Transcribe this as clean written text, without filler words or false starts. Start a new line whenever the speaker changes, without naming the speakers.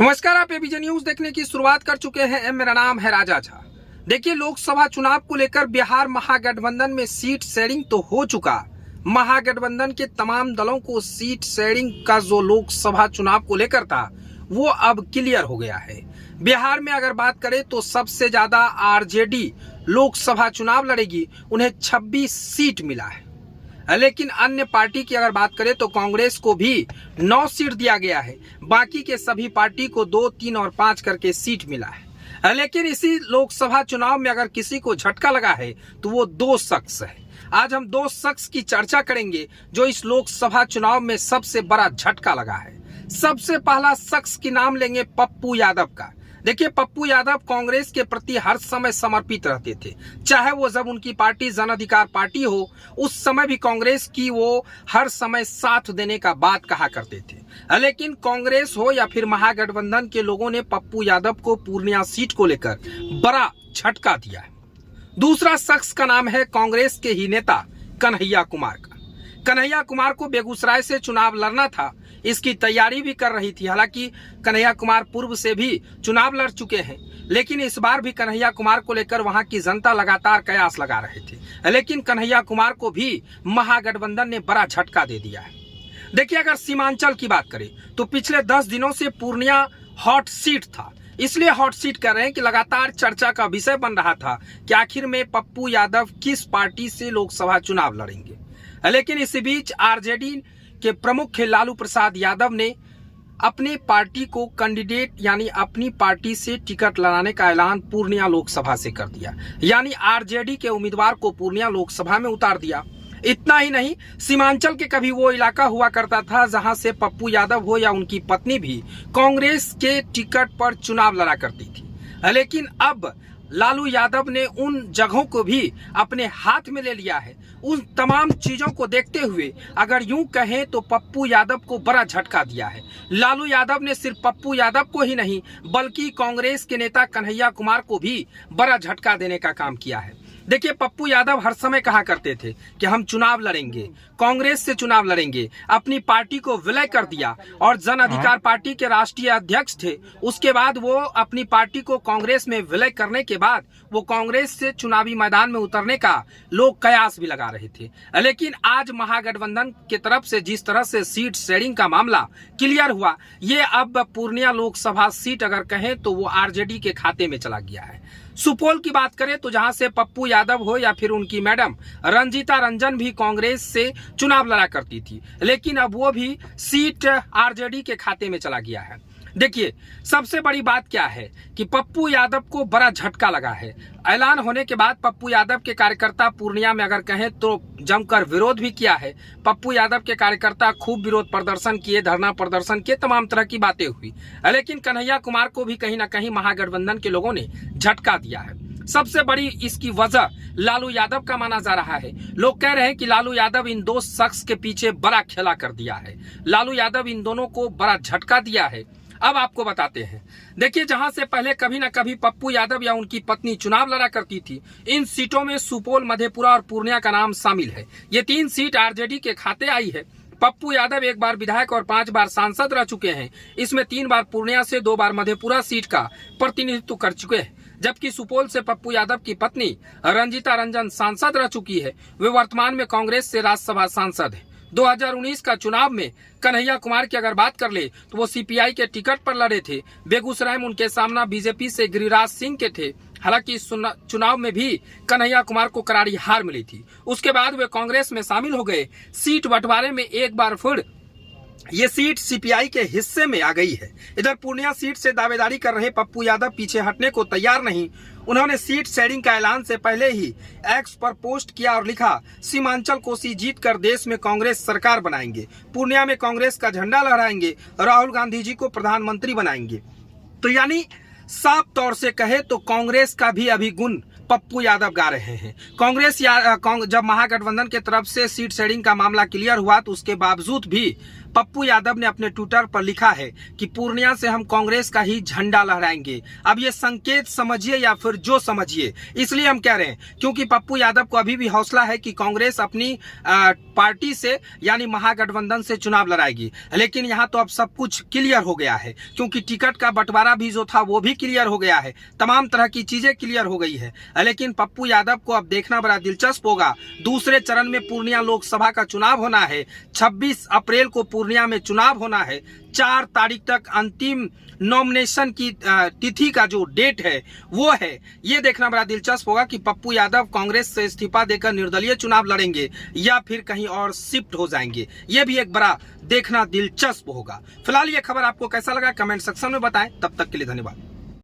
नमस्कार, आप ABJ news देखने की शुरुआत कर चुके हैं। मेरा नाम है राजा झा। देखिए, लोकसभा चुनाव को लेकर बिहार महागठबंधन में सीट शेयरिंग तो हो चुका। महागठबंधन के तमाम दलों को सीट शेयरिंग का जो लोकसभा चुनाव को लेकर था वो अब क्लियर हो गया है। बिहार में अगर बात करें तो सबसे ज्यादा आरजेडी लोकसभा चुनाव लड़ेगी, उन्हें 26 सीट मिला है। लेकिन अन्य पार्टी की अगर बात करें तो कांग्रेस को भी 9 सीट दिया गया है। बाकी के सभी पार्टी को 2, 3 और 5 करके सीट मिला है। लेकिन इसी लोकसभा चुनाव में अगर किसी को झटका लगा है तो वो 2 शख्स है। आज हम 2 शख्स की चर्चा करेंगे जो इस लोकसभा चुनाव में सबसे बड़ा झटका लगा है। सबसे पहला शख्स की नाम लेंगे पप्पू यादव का। देखिए, पप्पू यादव कांग्रेस के प्रति हर समय समर्पित रहते थे। चाहे वो जब उनकी पार्टी जन अधिकार पार्टी हो, उस समय भी कांग्रेस की वो हर समय साथ देने का बात कहा करते थे। लेकिन कांग्रेस हो या फिर महागठबंधन के लोगों ने पप्पू यादव को पूर्णिया सीट को लेकर बड़ा झटका दिया है। दूसरा शख्स का नाम है कांग्रेस के ही नेता कन्हैया कुमार का। कन्हैया कुमार को बेगूसराय से चुनाव लड़ना था, इसकी तैयारी भी कर रही थी। हालांकि कन्हैया कुमार पूर्व से भी चुनाव लड़ चुके हैं, लेकिन इस बार भी कन्हैया कुमार को लेकर वहां की जनता लगातार कयास लगा रहे थे। लेकिन कन्हैया कुमार को भी महागठबंधन ने बड़ा झटका दे दिया है। देखिए, अगर सीमांचल की बात करें तो पिछले 10 दिनों से पूर्णिया हॉट सीट था। इसलिए हॉट सीट कर रहे हैं कि लगातार चर्चा का विषय बन रहा था कि आखिर में पप्पू यादव किस पार्टी से लोकसभा चुनाव लड़ेंगे। लेकिन इसी बीच आरजेडी के प्रमुख लालू प्रसाद यादव ने अपनी पार्टी को कैंडिडेट यानी अपनी पार्टी से टिकट लड़ाने का ऐलान पूर्णिया लोकसभा से कर दिया। यानी आरजेडी के उम्मीदवार को पूर्णिया लोकसभा में उतार दिया। इतना ही नहीं, सीमांचल के कभी वो इलाका हुआ करता था जहां से पप्पू यादव हो या उनकी पत्नी भी कांग्रेस के टिकट पर चुनाव लड़ा करती थी। लेकिन अब लालू यादव ने उन जगहों को भी अपने हाथ में ले लिया है। उन तमाम चीजों को देखते हुए अगर यूं कहें तो पप्पू यादव को बड़ा झटका दिया है। लालू यादव ने सिर्फ पप्पू यादव को ही नहीं बल्कि कांग्रेस के नेता कन्हैया कुमार को भी बड़ा झटका देने का काम किया है। देखिए, पप्पू यादव हर समय कहा करते थे कि हम चुनाव लड़ेंगे, कांग्रेस से चुनाव लड़ेंगे। अपनी पार्टी को विलय कर दिया और जन अधिकार पार्टी के राष्ट्रीय अध्यक्ष थे। उसके बाद वो अपनी पार्टी को कांग्रेस में विलय करने के बाद वो कांग्रेस से चुनावी मैदान में उतरने का लोग कयास भी लगा रहे थे। लेकिन आज महागठबंधन की तरफ से जिस तरह से सीट शेयरिंग का मामला क्लियर हुआ, ये अब पूर्णिया लोकसभा सीट अगर कहें तो वो आरजेडी के खाते में चला गया है। सुपौल की बात करें तो जहां से पप्पू यादव हो या फिर उनकी मैडम रंजीता रंजन भी कांग्रेस से चुनाव लड़ा करती थी, लेकिन अब वो भी सीट आरजेडी के खाते में चला गया है। देखिए, सबसे बड़ी बात क्या है कि पप्पू यादव को बड़ा झटका लगा है। ऐलान होने के बाद पप्पू यादव के कार्यकर्ता पूर्णिया में अगर कहें तो जमकर विरोध भी किया है। पप्पू यादव के कार्यकर्ता खूब विरोध प्रदर्शन किए, धरना प्रदर्शन किए, तमाम तरह की बातें हुई। लेकिन कन्हैया कुमार को भी कहीं ना कहीं महागठबंधन के लोगों ने झटका दिया है। सबसे बड़ी इसकी वजह लालू यादव का माना जा रहा है। लोग कह रहे हैं कि लालू यादव इन 2 शख्स के पीछे बड़ा खेला कर दिया है। लालू यादव इन दोनों को बड़ा झटका दिया है। अब आपको बताते हैं। देखिए, जहां से पहले कभी न कभी पप्पू यादव या उनकी पत्नी चुनाव लड़ा करती थी, इन सीटों में सुपौल, मधेपुरा और पूर्णिया का नाम शामिल है। ये 3 सीट आरजेडी के खाते आई है। पप्पू यादव 1 बार विधायक और 5 बार सांसद रह चुके हैं। इसमें 3 बार पूर्णिया से, 2 बार मधेपुरा सीट का प्रतिनिधित्व कर चुके हैं। जबकि सुपौल से पप्पू यादव की पत्नी रंजीता रंजन सांसद रह चुकी है। वे वर्तमान में कांग्रेस से राज्यसभा सांसद है। 2019 का चुनाव में कन्हैया कुमार की अगर बात कर ले तो वो सीपीआई के टिकट पर लड़े थे। बेगूसराय में उनके सामना बीजेपी से गिरिराज सिंह के थे। हालांकि इस चुनाव में भी कन्हैया कुमार को करारी हार मिली थी। उसके बाद वे कांग्रेस में शामिल हो गए। सीट बंटवारे में एक बार फिर ये सीट सीपीआई के हिस्से में आ गई है। इधर पूर्णिया सीट से दावेदारी कर रहे पप्पू यादव पीछे हटने को तैयार नहीं। उन्होंने सीट शेयरिंग का ऐलान से पहले ही एक्स पर पोस्ट किया और लिखा, सीमांचल कोसी जीतकर देश में कांग्रेस सरकार बनाएंगे, पूर्णिया में कांग्रेस का झंडा लहराएंगे, राहुल गांधी जी को प्रधानमंत्री बनाएंगे। तो यानी साफ तौर से कहे तो कांग्रेस का भी अभी गुण पप्पू यादव गा रहे हैं। कांग्रेस जब महागठबंधन की तरफ से सीट शेयरिंग का मामला क्लियर हुआ तो उसके बावजूद भी पप्पू यादव ने अपने ट्विटर पर लिखा है कि पूर्णिया से हम कांग्रेस का ही झंडा लहराएंगे। अब ये संकेत समझिए या फिर जो समझिए, इसलिए हम कह रहे हैं क्योंकि पप्पू यादव को अभी भी हौसला है कि कांग्रेस अपनी पार्टी से यानी महागठबंधन से चुनाव लड़ाएगी। लेकिन यहाँ तो अब सब कुछ क्लियर हो गया है, क्योंकि टिकट का बंटवारा भी जो था वो भी क्लियर हो गया है, तमाम तरह की चीजें क्लियर हो गई है। लेकिन पप्पू यादव को अब देखना बड़ा दिलचस्प होगा। दूसरे चरण में पूर्णिया लोकसभा का चुनाव होना है, 26 अप्रैल को पूर्णिया में चुनाव होना है, 4 तारीख तक अंतिम नॉमिनेशन की तिथि का जो डेट है वो है। ये देखना बड़ा दिलचस्प होगा कि पप्पू यादव कांग्रेस से इस्तीफा देकर निर्दलीय चुनाव लड़ेंगे या फिर कहीं और शिफ्ट हो जाएंगे। ये भी एक बड़ा देखना दिलचस्प होगा। फिलहाल ये खबर आपको कैसा लगा कमेंट सेक्शन में बताएं। तब तक के लिए धन्यवाद।